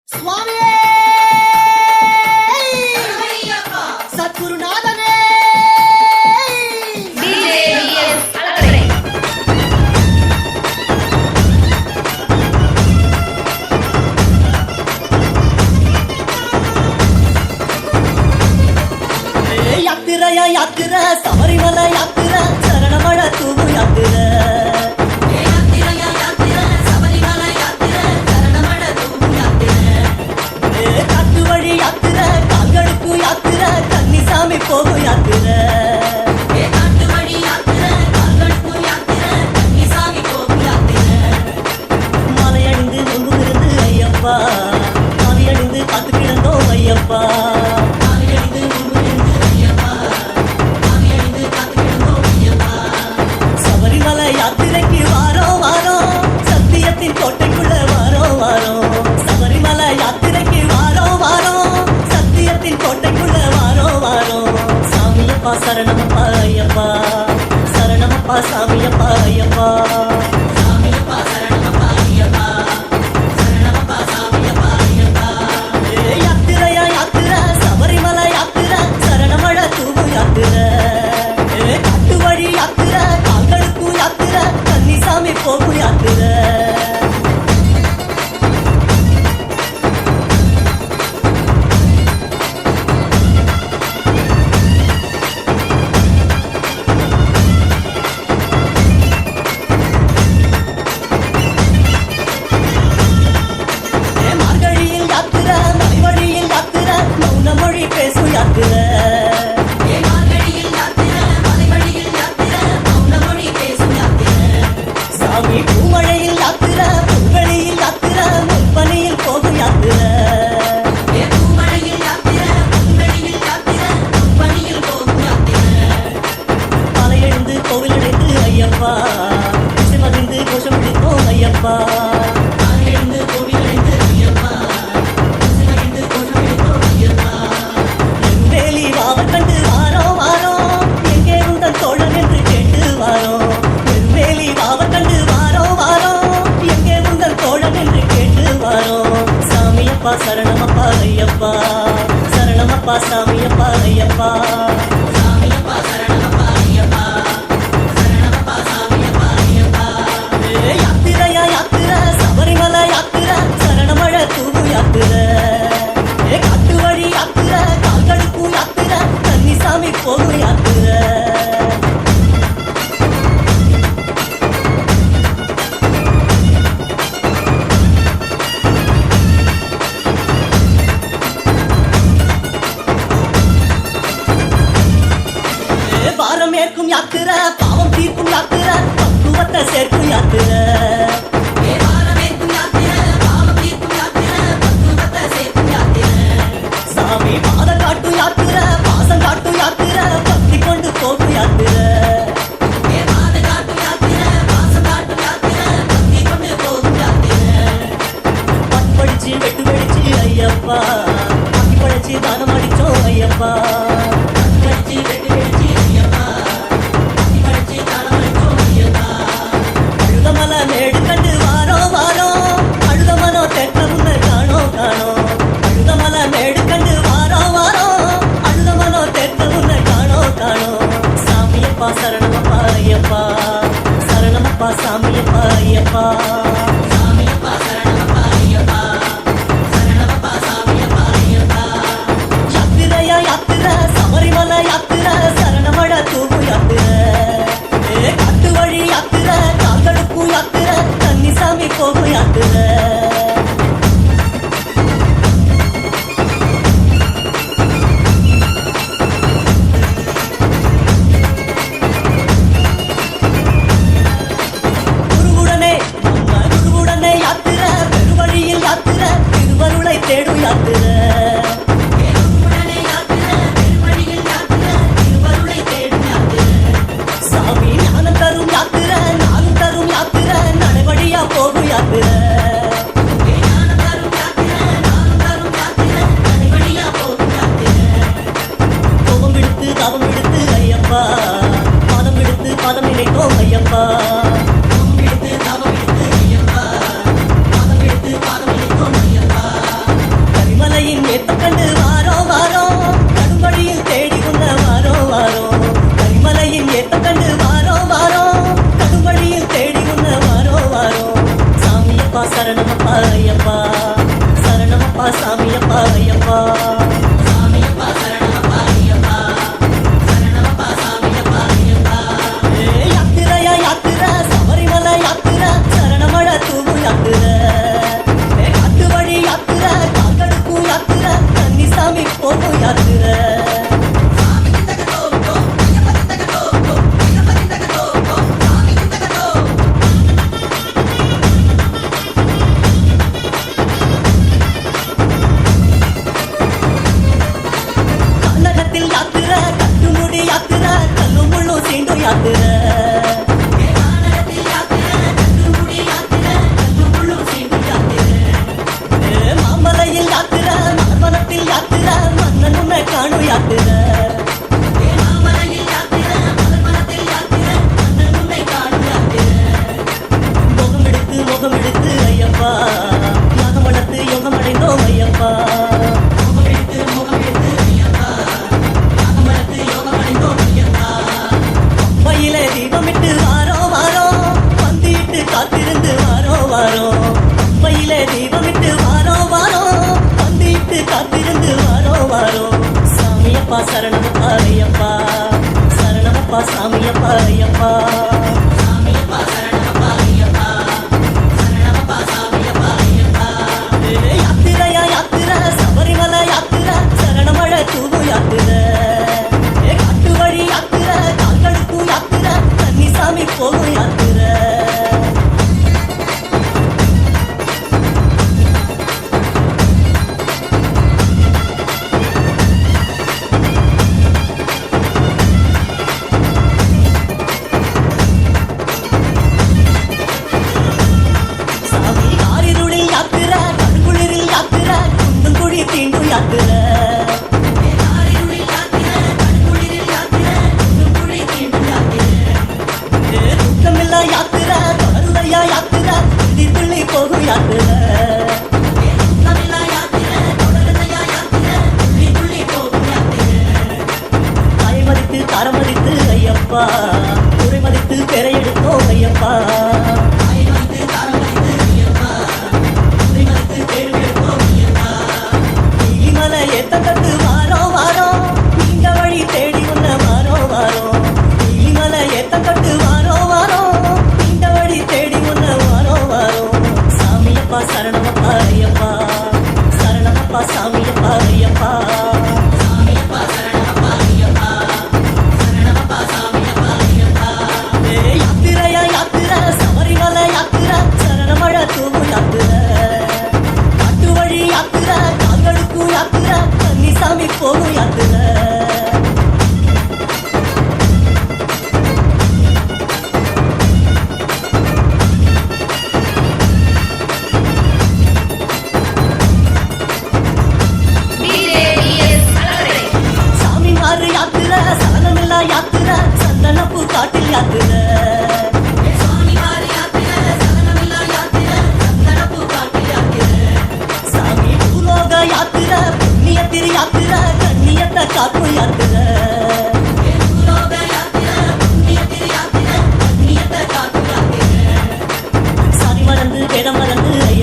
சுவாமியே சத்குருநாதனே யாத்திரையா யாத்திரை சபரிமலை யாத்திரை சரணமழ தூவு யாத்திரை காட்டு வழி யாத்திரை கால்களுக்கு யாத்திரை கன்னிசாமி போகும் யாத்திரை மலையணிந்து நொங்குமிருந்து ஐயப்பா மலையணிந்து காத்து கிடந்தோம் ஐயப்பா சபரிமலை யாத்திரைக்கு வாரோம் வாரோம் சத்தியத்தின் கோட்டைக்குள்ள வாரோம் வாரோம் சபரிமலை யாத்திரைக்கு வாரோம் வாரோம் சத்தியத்தின் கோட்டைக்குள்ள வாரோம் வாரோம் சாமியப்பா சரணமப்பா ஐயப்பா சரணமப்பா சாமியப்பா ஐயப்பா யாத்திரையா யாத்திரை சபரிமலை யாத்திரை சரணமழ தூவு யாத்திரை காட்டு வழி யாத்திரை கால்களுக்கு யாத்திரை கன்னிசாமி போகும் யாத்திரை மார்கழியில் யாத்திரை மலைவழியில் யாத்திரை மௌன மொழி பேசும் யாத்திரை சாமி பூமழையில் யாத்திரை புல்வெளியில் யாத்திரை முன்பனியில் போகும் யாத்திரை மலையெழுந்து கோவிலடைந்து ஐயப்பா சிவகிந்து கோஷம் பிடிப்போம் ஐயப்பா வேலி வாவல் கண்டு வாரோம் வாரோம் எங்கே உந்தன் தோழன் என்று கேட்டு வாரோம் வேலி வாவல் கண்டு வாரோம் வாரோம் எங்கே உந்தன் தோழன் என்று கேட்டு வாரோம் சாமியப்பா சரணமப்பா ஐயப்பா சரணமப்பா சாமியப்பா ஐயப்பா யாத்திரையா யாத்திரை சபரிமலை யாத்திரை சரணமழ தூவு யாத்திரை காட்டு வழி யாத்திரை கால்களுக்கு யாத்திரை கன்னிசாமி போகும் யாத்திரை பாரம் ஏற்கும் யாத்திரை பாவம் தீர்க்கும் யாத்திரை பக்குவத்தை சேர்க்கும் யாத்திரை சாமி பாத காட்டும் யாத்திரை பாசம் காட்டும் யாத்திரை பக்தி கொண்டு போகும் யாத்திரை படிச்சு வெட்டு வெடிச்சு ஐயப்பா பட்டி படைச்சு தானம் அடிச்சோம் ஐயப்பா அழுதமலை மேடு கண்டு வாரோம் வாரோம் அழுதமனோ தெற்ற முன்ன காணோம் காணோம் அழுதமலை மேடு கண்டு வாரோம் வாரோம் அழுதமனோ தெற்ற முன்ன காணோம் காணோம் சாமியப்பா சரணமப்பா ஐயப்பா சரணமப்பா சாமியப்பா ஐயப்பா யாத்திரையா யாத்திரை சபரிமலை யாத்திரை சரணமழ தூவு யாத்திரை காட்டு வழி யாத்திரை கால்களுக்கு யாத்திரை கன்னிசாமி போகும் யாத்திரை குருவுடனே நம்ம குருவுடனே யாத்திரை பெருவழியில் யாத்திரை திருவருளை தேடும் யாத்திரை சாமி ஞானம் தரும் யாத்திரை நானும் தரும் யாத்திரை நடைவழியா போகும் யாத்திரை கோபம் விடுத்து தவம் விடுத்து ஐயப்பா பாதம் விடுத்து பாதம் நினைத்தோம் ஐயப்பா பாதம் விடுத்து பாதம் நினைத்தோம் ஐயப்பா ஐயப்பா யாத்திரையா யாத்திரை சபரிமலை யாத்திரை சரணமழை தூவு யாத்திரை காட்டு வழி யாத்திரை கால்களுக்கும் யாத்திரை கன்னிசாமி போகும் யாத்திரை சாமி காரிருளில் யாத்திரை கடுங்குளிரில் யாத்திரை குண்டும் குழி தீண்டும் யாத்திரை துக்கமில்லா யாத்திரை தொடருதையா யாத்திரை துள்ளி துள்ளி போகும் யாத்திரை தாய் மதித்து தாரமதித்து ஐயப்பா துறை மதித்து பெறை எடுத்தோம் ஐயப்பா நீலிமலை ஏத்தக்கட்டு வாரம் வாரம் நீங்க வழி தேடி உன்ன வாரம் வாரம் நீலிமலை ஏத்தக்கட்டு